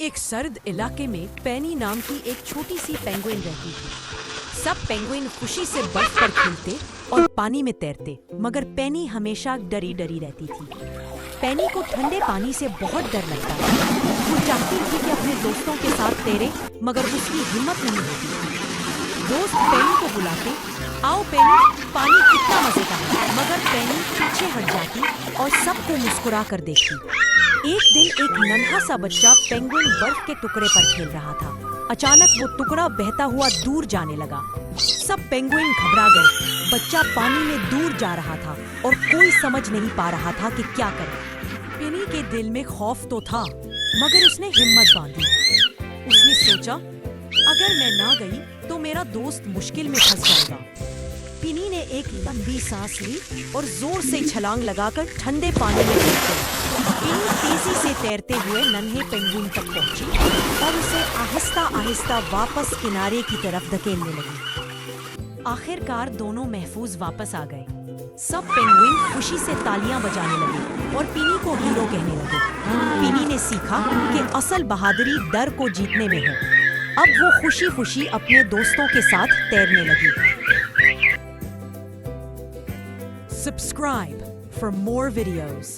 एक सर्द इलाके में पेनी नाम की एक छोटी सी पेंगुइन रहती थी। सब पेंगुइन खुशी से बर्फ पर खेलते और पानी में तैरते, मगर पेनी हमेशा डरी डरी रहती थी। पेनी को ठंडे पानी से बहुत डर लगता था। वो चाहती थी कि अपने दोस्तों के साथ तैरे, मगर उसकी हिम्मत नहीं होती थी। दोस्त पेनी को बुलाते, आओ पेनी, पानी कितना मजे का है, मगर पेनी पीछे हट जाती और सबको मुस्कुरा कर देखती। एक दिन एक नन्हा सा बच्चा पेंगुइन बर्फ के टुकड़े पर खेल रहा था। अचानक वो टुकड़ा बहता हुआ दूर जाने लगा। सब पेंगुइन घबरा गए। बच्चा पानी में दूर जा रहा था और कोई समझ नहीं पा रहा था कि क्या करे। पेनी के दिल में खौफ तो था, मगर उसने हिम्मत बांधी। उसने सोचा, अगर मैं ना गई तो मेरा दोस्त मुश्किल में फंस जाएगा। पेनी ने एक लंबी सांस ली और जोर से छलांग लगाकर ठंडे पानी में कूद गई। पेनी तेजी से तैरते हुए नन्हे पेंगुइन तक पहुंची और उसे आहिस्ता आहिस्ता वापस किनारे की तरफ धकेलने लगी। आखिरकार दोनों महफूज वापस आ गए। सब पेंगुइन खुशी से तालियां बजाने लगे और पेनी को हीरो कहने लगे। पेनी ने सीखा कि असल बहादुरी डर को जीतने में है। अब वो खुशी खुशी अपने दोस्तों के साथ तैरने लगी। Subscribe for more videos.